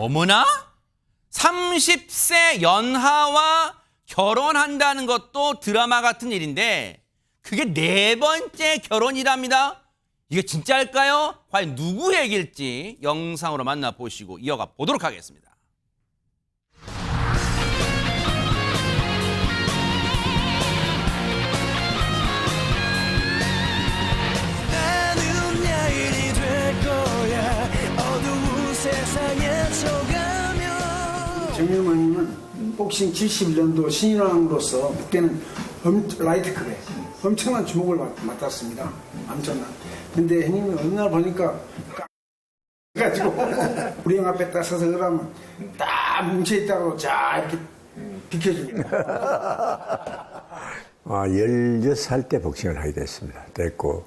어머나? 30세 연하와 결혼한다는 것도 드라마 같은 일인데 그게 4번째 결혼이랍니다. 이게 진짜일까요? 과연 누구 얘기일지 영상으로 만나보시고 이어가 보도록 하겠습니다. 나는 내일이 될 거야 어두운 세상에 서가며 정일만님은 복싱 71년도 신인왕으로서 그때는 라이트급에 엄청난 주목을 맡았습니다. 엄청난. 근데 형님이 어느 날 보니까 가지고 우리 형 앞에 딱 서서 그러면 딱 뭉쳐있다고 자 이렇게 비켜줍니다. 16살 때 복싱을 하게 됐습니다. 됐고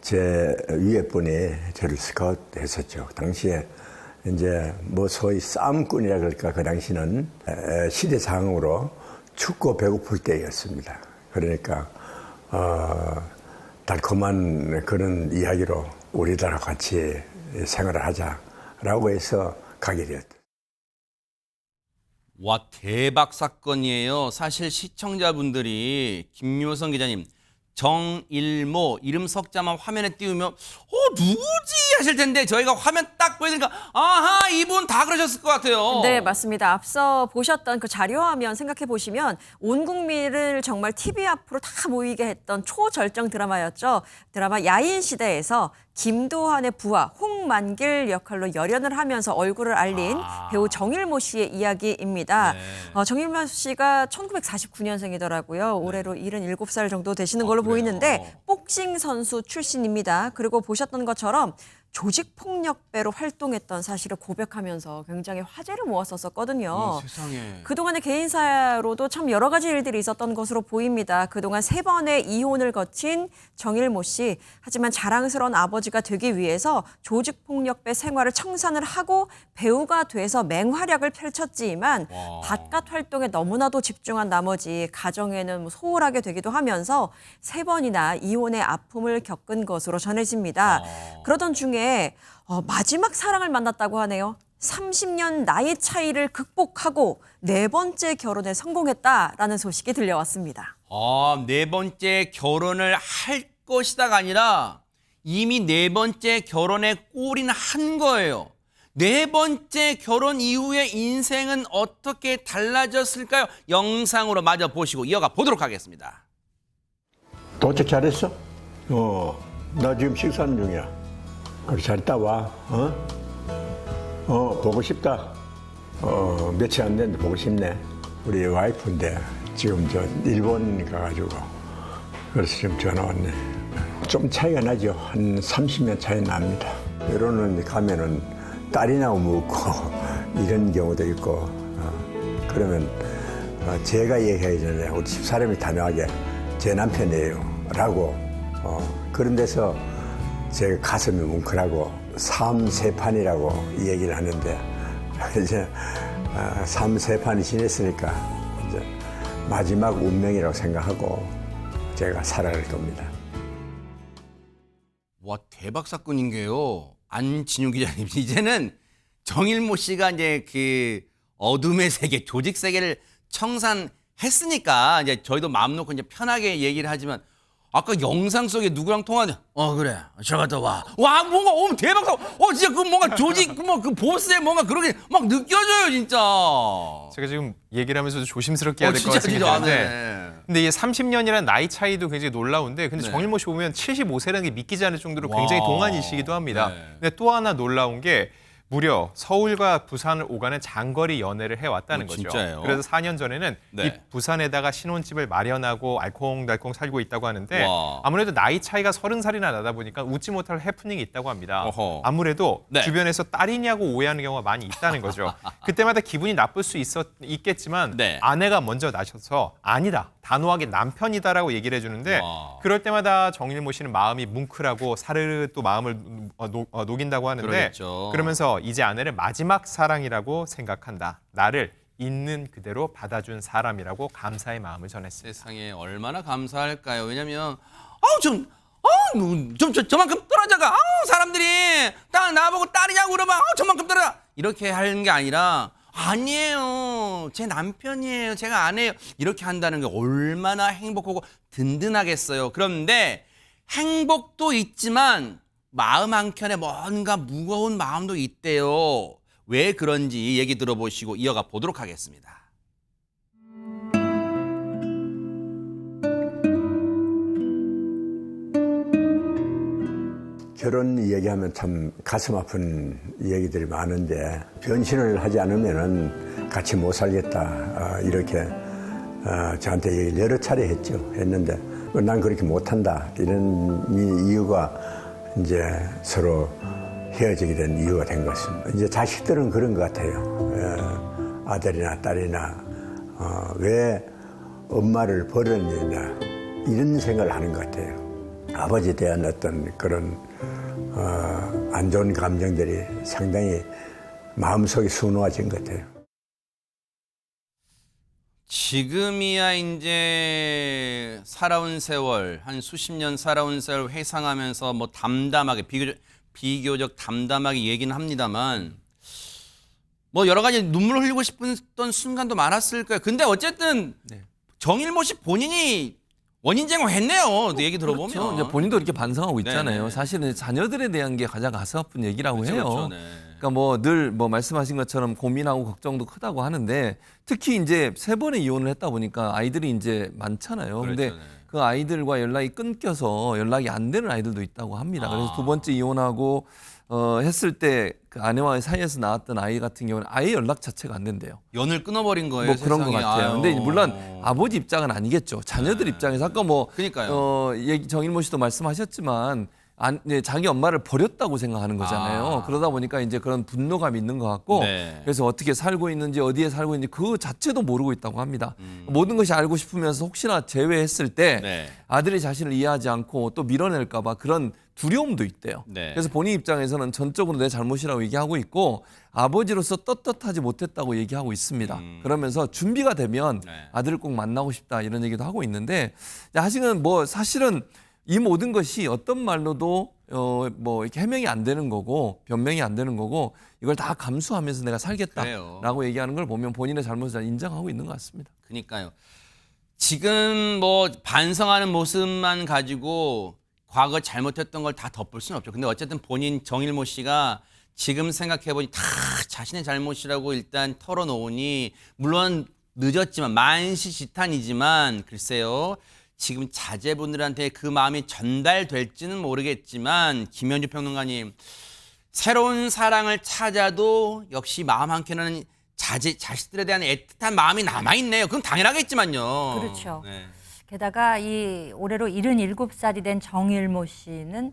제 위에 분이 저를 스카우트 했었죠. 당시에 이제 뭐 소위 싸움꾼이라 그럴까 그 당시는 시대상으로 춥고 배고플 때였습니다. 그러니까 달콤한 그런 이야기로 우리들하고 같이 생활을 하자라고 해서 가게 되었다. 와, 대박 사건이에요. 사실 시청자분들이 김효성 기자님 정일모 이름 석자만 화면에 띄우면 누구지 하실 텐데 저희가 화면 딱 보여드리니까 아하 이분 다 그러셨을 것 같아요. 네, 맞습니다. 앞서 보셨던 그 자료화면 생각해 보시면 온 국민을 정말 TV 앞으로 다 모이게 했던 초절정 드라마였죠. 드라마 야인시대에서 김도환의 부하 홍만길 역할로 열연을 하면서 얼굴을 알린 배우 정일모 씨의 이야기입니다. 네. 정일모 씨가 1949년생이더라고요. 올해로 77살 정도 되시는 걸로 그래요? 보이는데 복싱 선수 출신입니다. 그리고 보셨던 것처럼 조직폭력배로 활동했던 사실을 고백하면서 굉장히 화제를 모았었거든요. 세상에. 그동안의 개인사로도 참 여러 가지 일들이 있었던 것으로 보입니다. 그동안 3번의 이혼을 거친 정일모 씨. 하지만 자랑스러운 아버지가 되기 위해서 조직폭력배 생활을 청산을 하고 배우가 돼서 맹활약을 펼쳤지만 바깥 활동에 너무나도 집중한 나머지 가정에는 소홀하게 되기도 하면서 3번이나 이혼의 아픔을 겪은 것으로 전해집니다. 그러던 중에 마지막 사랑을 만났다고 하네요. 30년 나이 차이를 극복하고 4번째 결혼에 성공했다라는 소식이 들려왔습니다. 4번째 결혼을 할 것이다가 아니라 이미 4번째 결혼에 골인 한 거예요. 4번째 결혼 이후에 인생은 어떻게 달라졌을까요? 영상으로 마저 보시고 이어가 보도록 하겠습니다. 도착 잘했어? 나 지금 식사하는 중이야. 그래, 잘 있다 와. 보고 싶다. 며칠 안 됐는데 보고 싶네. 우리 와이프인데 지금 저 일본 가가지고 그래서 지금 전화 왔네. 좀 차이가 나죠. 한 30년 차이 납니다. 때로는 가면은 딸이나 묻고 이런 경우도 있고 그러면 제가 얘기하기 전에 우리 집사람이 단호하게 제 남편이에요 라고 그런 데서 제 가슴이 뭉클하고 삼세판이라고 얘기를 하는데 이제 삼세판이 지냈으니까 이제 마지막 운명이라고 생각하고 제가 살아갈 겁니다. 와, 대박 사건인 게요. 안진유 기자님, 이제는 정일모 씨가 이제 그 어둠의 세계, 조직 세계를 청산했으니까 이제 저희도 마음 놓고 이제 편하게 얘기를 하지만 아까 영상 속에 누구랑 통화하냐? 그래. 잘 갔다 와. 와, 뭔가 대박 사건. 진짜 그 뭔가 조직 그 보스의 뭔가 그렇게 막 느껴져요, 진짜. 제가 지금 얘기를 하면서도 조심스럽게 해야 될 것 같긴 진짜 한데 근데 이게 30년이라는 나이 차이도 굉장히 놀라운데 근데 네. 정일모 씨 보면 75세라는 게 믿기지 않을 정도로 굉장히 와. 동안이시기도 합니다. 네. 근데 또 하나 놀라운 게 무려 서울과 부산을 오가는 장거리 연애를 해왔다는 거죠. 진짜예요? 그래서 4년 전에는 네. 이 부산에다가 신혼집을 마련하고 알콩달콩 살고 있다고 하는데 와. 아무래도 나이 차이가 30살이나 나다 보니까 웃지 못할 해프닝이 있다고 합니다. 어허. 아무래도 네. 주변에서 딸이냐고 오해하는 경우가 많이 있다는 거죠. 그때마다 기분이 나쁠 수 있겠지만 네. 아내가 먼저 나셔서 아니다. 단호하게 남편이다라고 얘기를 해주는데 와. 그럴 때마다 정일모 씨는 마음이 뭉클하고 사르르 또 마음을 녹인다고 하는데 그러겠죠. 그러면서 이제 아내를 마지막 사랑이라고 생각한다. 나를 있는 그대로 받아준 사람이라고 감사의 마음을 전했습니다. 세상에 얼마나 감사할까요? 왜냐면 저만큼 떨어져가. 사람들이 나보고 딸이냐고 그러면 저만큼 떨어져. 이렇게 하는 게 아니라 아니에요. 제 남편이에요. 제가 안 해요. 이렇게 한다는 게 얼마나 행복하고 든든하겠어요. 그런데 행복도 있지만 마음 한켠에 뭔가 무거운 마음도 있대요. 왜 그런지 얘기 들어보시고 이어가 보도록 하겠습니다. 결혼 얘기하면 참 가슴 아픈 얘기들이 많은데 변신을 하지 않으면은 같이 못 살겠다 이렇게 저한테 얘기를 여러 차례 했는데 난 그렇게 못한다 이런 이유가 이제 서로 헤어지게 된 이유가 된 것 같습니다. 이제 자식들은 그런 것 같아요. 아들이나 딸이나 왜 엄마를 버렸느냐 이런 생각을 하는 것 같아요. 아버지에 대한 어떤 그런 안 좋은 감정들이 상당히 마음속에 수놓아진 것 같아요. 지금이야 이제 살아온 세월, 한 수십 년 살아온 세월 회상하면서 뭐 담담하게 비교적 담담하게 얘기는 합니다만 뭐 여러 가지 눈물을 흘리고 싶었던 순간도 많았을 거예요. 근데 어쨌든 정일모 씨 본인이 원인 제공했네요. 얘기 들어보면. 그렇죠. 이제 본인도 이렇게 반성하고 있잖아요. 네네. 사실은 자녀들에 대한 게 가장 가슴 아픈 얘기라고 그렇죠, 해요. 그렇죠, 네. 그러니까 뭐 늘 뭐 말씀하신 것처럼 고민하고 걱정도 크다고 하는데 특히 이제 3번의 이혼을 했다 보니까 아이들이 이제 많잖아요. 근데 그렇죠, 네. 그 아이들과 연락이 끊겨서 연락이 안 되는 아이들도 있다고 합니다. 그래서 2번째 이혼하고 했을 때 그 아내와의 사이에서 나왔던 아이 같은 경우는 아예 연락 자체가 안 된대요. 연을 끊어버린 거예요. 뭐 그런 것 세상에. 같아요. 아유. 근데 물론 아버지 입장은 아니겠죠. 자녀들 입장에서 아까 뭐 그러니까요. 정일모 씨도 말씀하셨지만 자기 엄마를 버렸다고 생각하는 거잖아요. 아. 그러다 보니까 이제 그런 분노감이 있는 것 같고 네. 그래서 어떻게 살고 있는지 어디에 살고 있는지 그 자체도 모르고 있다고 합니다. 모든 것이 알고 싶으면서 혹시나 제외했을 때 네. 아들이 자신을 이해하지 않고 또 밀어낼까 봐 그런 두려움도 있대요. 네. 그래서 본인 입장에서는 전적으로 내 잘못이라고 얘기하고 있고 아버지로서 떳떳하지 못했다고 얘기하고 있습니다. 그러면서 준비가 되면 네. 아들을 꼭 만나고 싶다 이런 얘기도 하고 있는데 아직은 뭐 사실은 이 모든 것이 어떤 말로도 뭐 이렇게 해명이 안 되는 거고 변명이 안 되는 거고 이걸 다 감수하면서 내가 살겠다라고 그래요. 얘기하는 걸 보면 본인의 잘못을 인정하고 있는 것 같습니다. 그러니까요. 지금 뭐 반성하는 모습만 가지고 과거 잘못했던 걸 다 덮을 수는 없죠. 근데 어쨌든 본인 정일모 씨가 지금 생각해보니 다 자신의 잘못이라고 일단 털어놓으니 물론 늦었지만 만시지탄이지만 글쎄요. 지금 자제분들한테 그 마음이 전달될지는 모르겠지만 김현주 평론가님 새로운 사랑을 찾아도 역시 마음 한켠에는 자식들에 대한 애틋한 마음이 남아있네요. 그건 당연하겠지만요. 그렇죠. 네. 게다가 이 올해로 77살이 된 정일모 씨는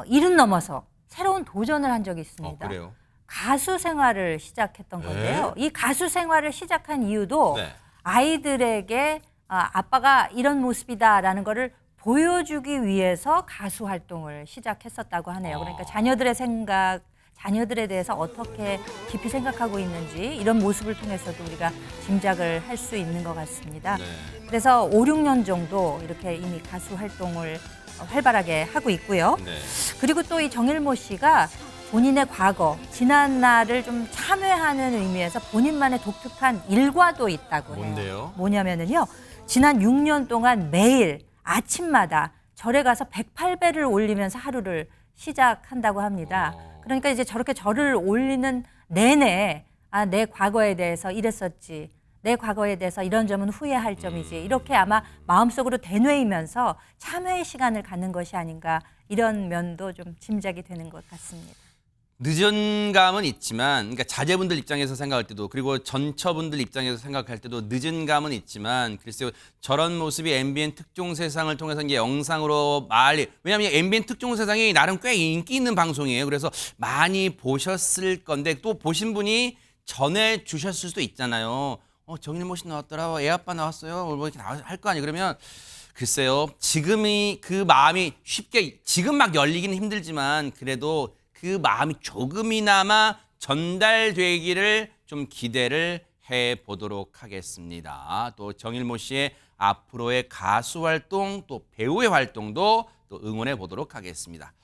70 넘어서 새로운 도전을 한 적이 있습니다. 그래요? 가수 생활을 시작했던 건데요. 이 가수 생활을 시작한 이유도 네. 아이들에게 아빠가 이런 모습이다라는 거를 보여주기 위해서 가수 활동을 시작했었다고 하네요. 그러니까 자녀들의 생각, 자녀들에 대해서 어떻게 깊이 생각하고 있는지 이런 모습을 통해서도 우리가 짐작을 할 수 있는 것 같습니다. 네. 그래서 5, 6년 정도 이렇게 이미 가수 활동을 활발하게 하고 있고요. 네. 그리고 또 이 정일모 씨가 본인의 과거, 지난 날을 좀 참회하는 의미에서 본인만의 독특한 일과도 있다고 해요. 뭔데요? 뭐냐면은요. 지난 6년 동안 매일 아침마다 절에 가서 108배를 올리면서 하루를 시작한다고 합니다. 그러니까 이제 저렇게 절을 올리는 내내 내 과거에 대해서 이랬었지. 내 과거에 대해서 이런 점은 후회할 점이지. 이렇게 아마 마음속으로 되뇌이면서 참회의 시간을 갖는 것이 아닌가 이런 면도 좀 짐작이 되는 것 같습니다. 늦은 감은 있지만, 그러니까 자제분들 입장에서 생각할 때도, 그리고 전처분들 입장에서 생각할 때도 늦은 감은 있지만, 글쎄요, 저런 모습이 MBN 특종 세상을 통해서 이제 영상으로 왜냐하면 MBN 특종 세상이 나름 꽤 인기 있는 방송이에요. 그래서 많이 보셨을 건데, 또 보신 분이 전해주셨을 수도 있잖아요. 정일모 씨 나왔더라, 애 아빠 나왔어요, 뭐 이렇게 할 거 아니에요. 그러면, 글쎄요, 지금이 그 마음이 쉽게, 지금 막 열리기는 힘들지만, 그래도 그 마음이 조금이나마 전달되기를 좀 기대를 해보도록 하겠습니다. 또 정일모 씨의 앞으로의 가수 활동, 또 배우의 활동도 또 응원해 보도록 하겠습니다.